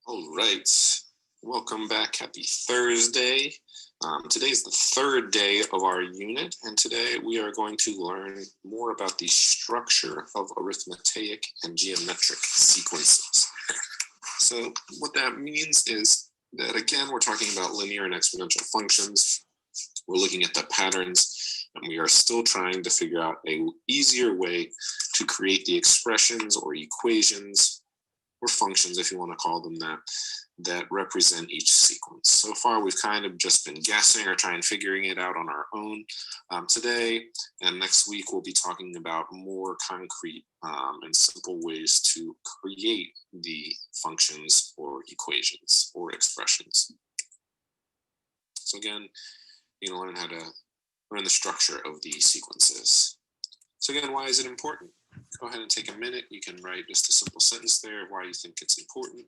All right, welcome back. Happy Thursday. Today is the third day of our unit, and today we are going to learn more about the structure of arithmetic and geometric sequences. So what that means is that, again, we're talking about linear and exponential functions. We're looking at the patterns, and we are still trying to figure out an easier way to create the expressions or equations or functions, if you want to call them that represent each sequence. So far, we've kind of just been guessing or trying figuring it out on our own. Today and next week, we'll be talking about more concrete and simple ways to create the functions or equations or expressions. So again, you're going to learn how to learn the structure of the sequences. So again, why is it important? Go ahead and take a minute. You can write just a simple sentence there of why you think it's important.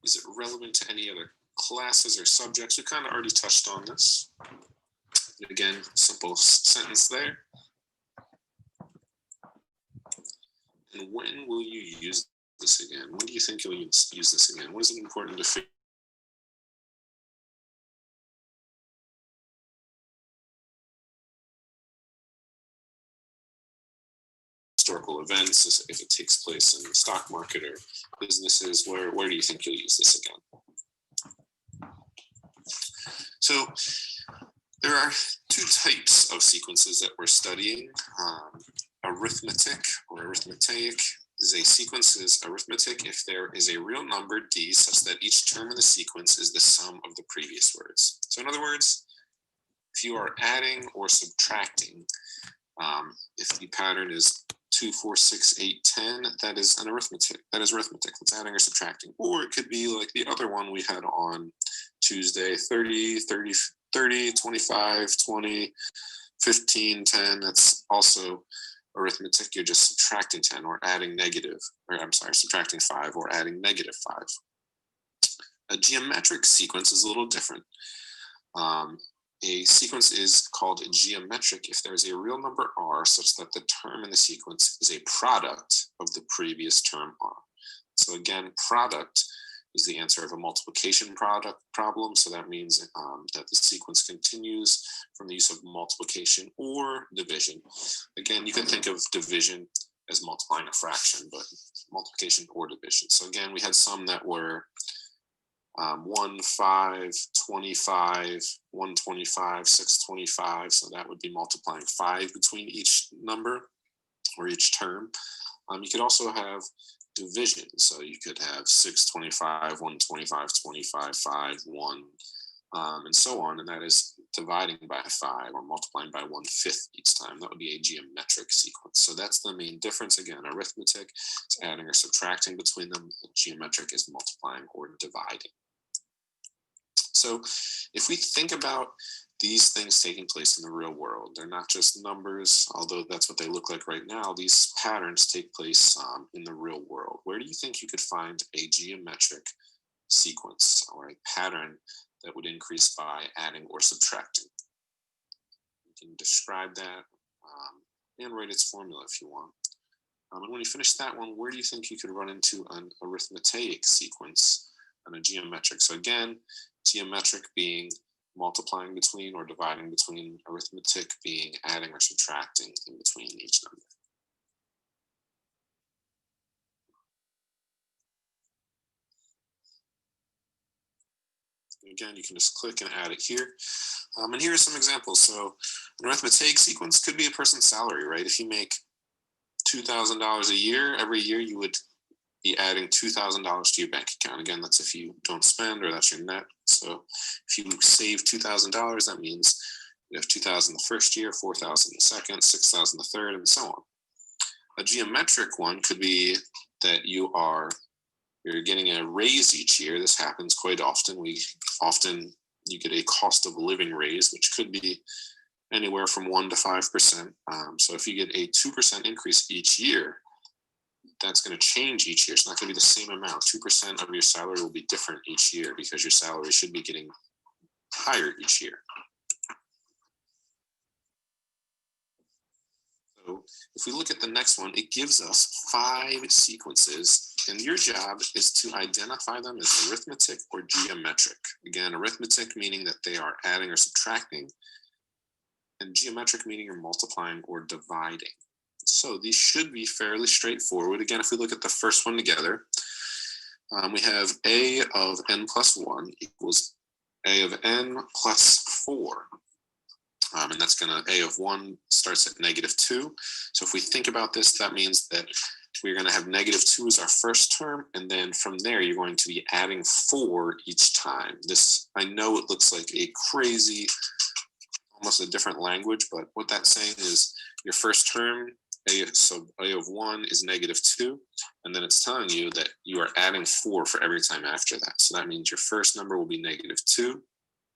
Is it relevant to any other classes or subjects? We kind of already touched on this. And again, simple sentence there. And when will you use this again? When do you think you'll use this again? What is it important to figure? Historical events, if it takes place in the stock market or businesses, where do you think you'll use this again? So there are two types of sequences that we're studying. Arithmetic or arithmetic is a sequence is arithmetic if there is a real number d such that each term in the sequence is the sum of the previous words. So in other words, if you are adding or subtracting, if the pattern is 2, 4, 6, 8, 10, that is an arithmetic. That is arithmetic. That's adding or subtracting. Or it could be like the other one we had on Tuesday, 30, 30, 30, 25, 20, 15, 10. That's also arithmetic. You're just subtracting 10 or adding subtracting 5 or adding negative 5. A geometric sequence is a little different. A sequence is called geometric if there is a real number r such that the term in the sequence is a product of the previous term r. So again, product is the answer of a multiplication problem. So that means that the sequence continues from the use of multiplication or division. Again, you can think of division as multiplying a fraction, but multiplication or division. So again, we had some that were 1, 5, 25, 125, 625. So that would be multiplying 5 between each number or each term. You could also have division. So you could have 625, 125, 25, 5, 1, and so on. And that is dividing by 5 or multiplying by 1/5 each time. That would be a geometric sequence. So that's the main difference. Again, arithmetic is adding or subtracting between them. Geometric is multiplying or dividing. So if we think about these things taking place in the real world, they're not just numbers, although that's what they look like right now. These patterns take place in the real world. Where do you think you could find a geometric sequence or a pattern that would increase by adding or subtracting? You can describe that and write its formula if you want. And when you finish that one, where do you think you could run into an arithmetic sequence and a geometric? So again, geometric being multiplying between or dividing between, arithmetic being adding or subtracting in between each number. Again, you can just click and add it here. And here are some examples. So an arithmetic sequence could be a person's salary, right? If you make $2,000 a year, every year you would be adding $2,000 to your bank account. Again, that's if you don't spend or that's your net. So if you save $2,000, that means you have $2,000 the first year, $4,000 the second, $6,000 the third, and so on. A geometric one could be that you're getting a raise each year. This happens quite often. You get a cost of living raise, which could be anywhere from 1 to 5%. So if you get a 2% increase each year, that's going to change each year. It's not going to be the same amount. 2% of your salary will be different each year because your salary should be getting higher each year. So if we look at the next one, it gives us 5 sequences, and your job is to identify them as arithmetic or geometric. Again, arithmetic meaning that they are adding or subtracting, and geometric meaning you're multiplying or dividing. So these should be fairly straightforward. Again, if we look at the first one together, we have a of n plus 1 equals a of n plus 4. And that's going to, a of 1 starts at -2. So if we think about this, that means that we're going to have -2 as our first term. And then from there, you're going to be adding 4 each time. This, I know it looks like a crazy, almost a different language, but what that's saying is your first term, so a of 1 is -2. And then it's telling you that you are adding 4 for every time after that. So that means your first number will be -2.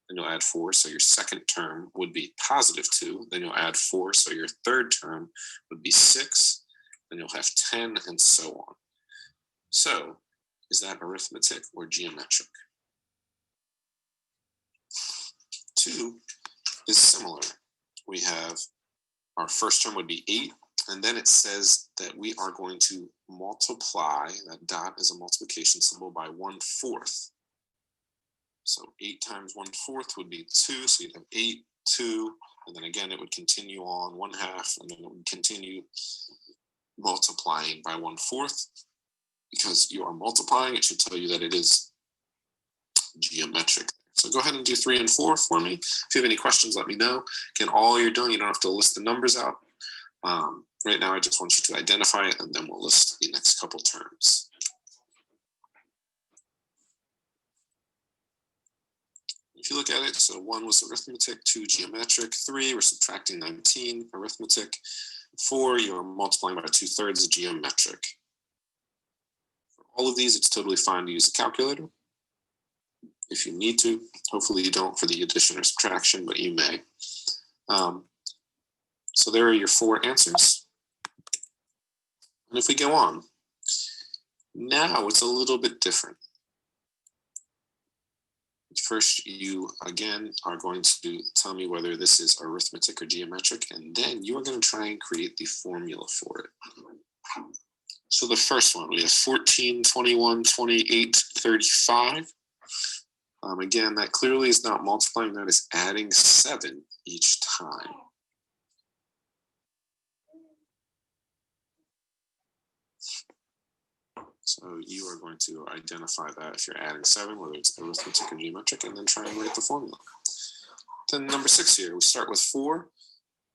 Then you'll add 4, so your second term would be +2. Then you'll add 4, so your third term would be 6. Then you'll have 10, and so on. So, is that arithmetic or geometric? 2 is similar. We have our first term would be 8, and then it says that we are going to multiply, that dot is a multiplication symbol, by 1/4. So 8 times 1/4 would be 2. So you'd have 8, 2, and then again, it would continue on 1/2, and then it would continue multiplying by 1/4. Because you are multiplying, it should tell you that it is geometric. So go ahead and do 3 and 4 for me. If you have any questions, let me know. Again, all you're doing, you don't have to list the numbers out. Right now, I just want you to identify it, and then we'll list the next couple terms. If you look at it, so 1 was arithmetic, 2 geometric, 3 we're subtracting 19, arithmetic, 4 you're multiplying by 2/3, geometric. For all of these, it's totally fine to use a calculator if you need to. Hopefully you don't for the addition or subtraction, but you may. So there are your 4 answers. And if we go on, now it's a little bit different. First, you again are going to tell me whether this is arithmetic or geometric, and then you are going to try and create the formula for it. So the first one, we have 14, 21, 28, 35. Again, that clearly is not multiplying, that is adding 7 each time. So you are going to identify that if you're adding 7, whether it's arithmetic or geometric, and then try and write the formula. Then number 6 here, we start with 4,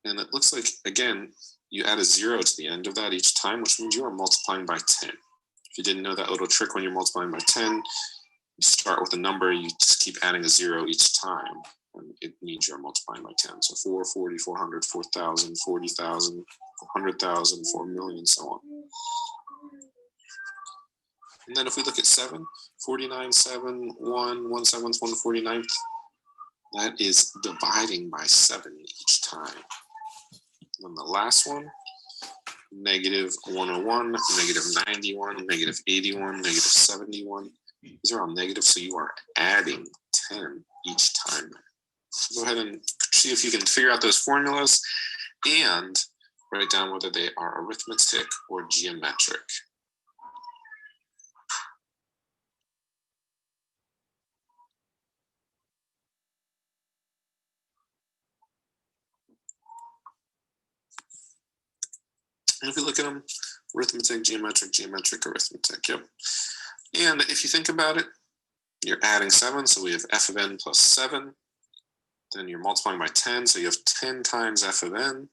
and it looks like, again, you add a 0 to the end of that each time, which means you are multiplying by 10. If you didn't know that little trick, when you're multiplying by 10, you start with a number, you just keep adding a 0 each time, and it means you're multiplying by 10. So 4, 40, 400, 4,000, 40,000, 100,000, 4 million, so on. And then if we look at 7, 49, 7, 1, 1/7, 1/49, that is dividing by 7 each time. And then the last one, -101, -91, -81, -71. These are all negative, so you are adding 10 each time. So go ahead and see if you can figure out those formulas and write down whether they are arithmetic or geometric. And if we look at them, arithmetic, geometric, geometric, arithmetic, yep. And if you think about it, you're adding 7, so we have f of n plus 7. Then you're multiplying by 10, so you have 10 times f of n.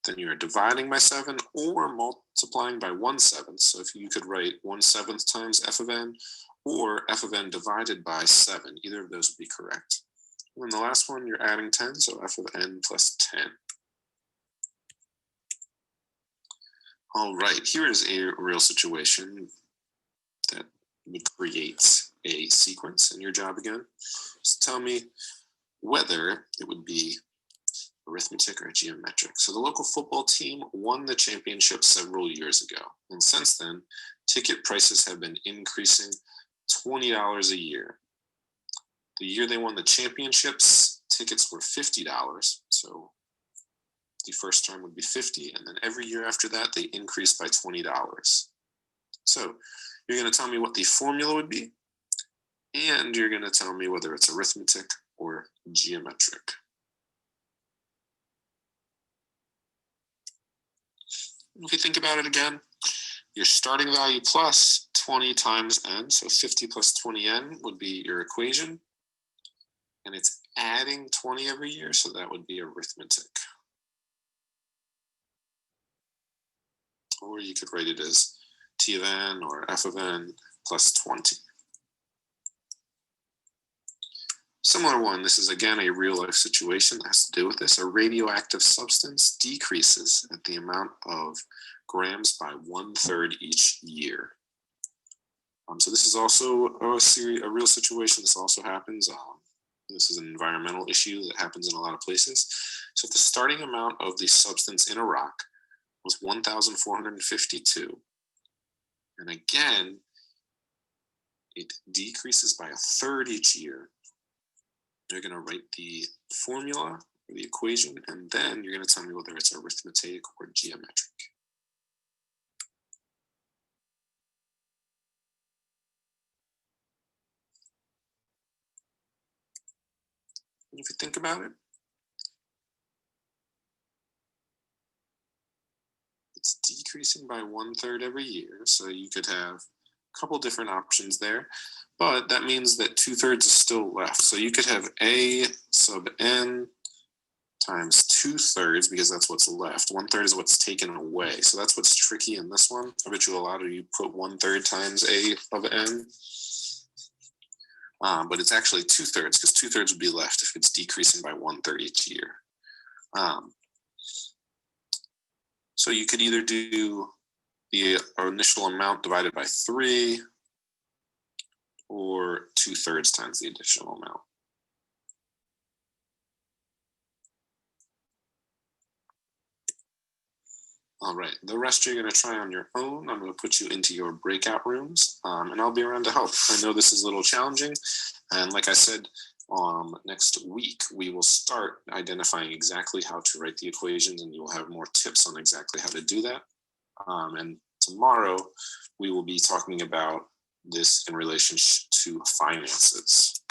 Then you're dividing by 7 or multiplying by 1/7. So if you could write 1/7 times f of n or f of n divided by 7, either of those would be correct. And then the last one, you're adding 10, so f of n plus 10. All right, here is a real situation that would create a sequence in your job again. Just tell me whether it would be arithmetic or geometric. So the local football team won the championship several years ago. And since then, ticket prices have been increasing $20 a year. The year they won the championships, tickets were $50. So The first term would be 50, and then every year after that, they increase by $20. So you're going to tell me what the formula would be, and you're going to tell me whether it's arithmetic or geometric. If you think about it again, your starting value plus 20 times n, so 50 plus 20n would be your equation, and it's adding 20 every year, so that would be arithmetic. Or you could write it as t of n or f of n plus 20. Similar one, this is again a real life situation that has to do with this. A radioactive substance decreases at the amount of grams by 1/3 each year. So this is also a real situation. This also happens. This is an environmental issue that happens in a lot of places. So if the starting amount of the substance in a rock was 1,452, and again, it decreases by 1/3 each year, you're going to write the formula or the equation, and then you're going to tell me whether it's arithmetic or geometric. And if you think about it, it's decreasing by 1/3 every year. So you could have a couple different options there, but that means that 2/3 is still left. So you could have a sub n times 2/3, because that's what's left. 1/3 is what's taken away. So that's what's tricky in this one. I bet you a lot of you put 1/3 times a of n. But it's actually 2/3, because 2/3 would be left if it's decreasing by 1/3 each year. So you could either do the initial amount divided by 3 or 2/3 times the additional amount. All right, the rest you're going to try on your own. I'm going to put you into your breakout rooms, and I'll be around to help. I know this is a little challenging, and like I said, next week we will start identifying exactly how to write the equations, and you'll have more tips on exactly how to do that. And tomorrow we will be talking about this in relation to finances.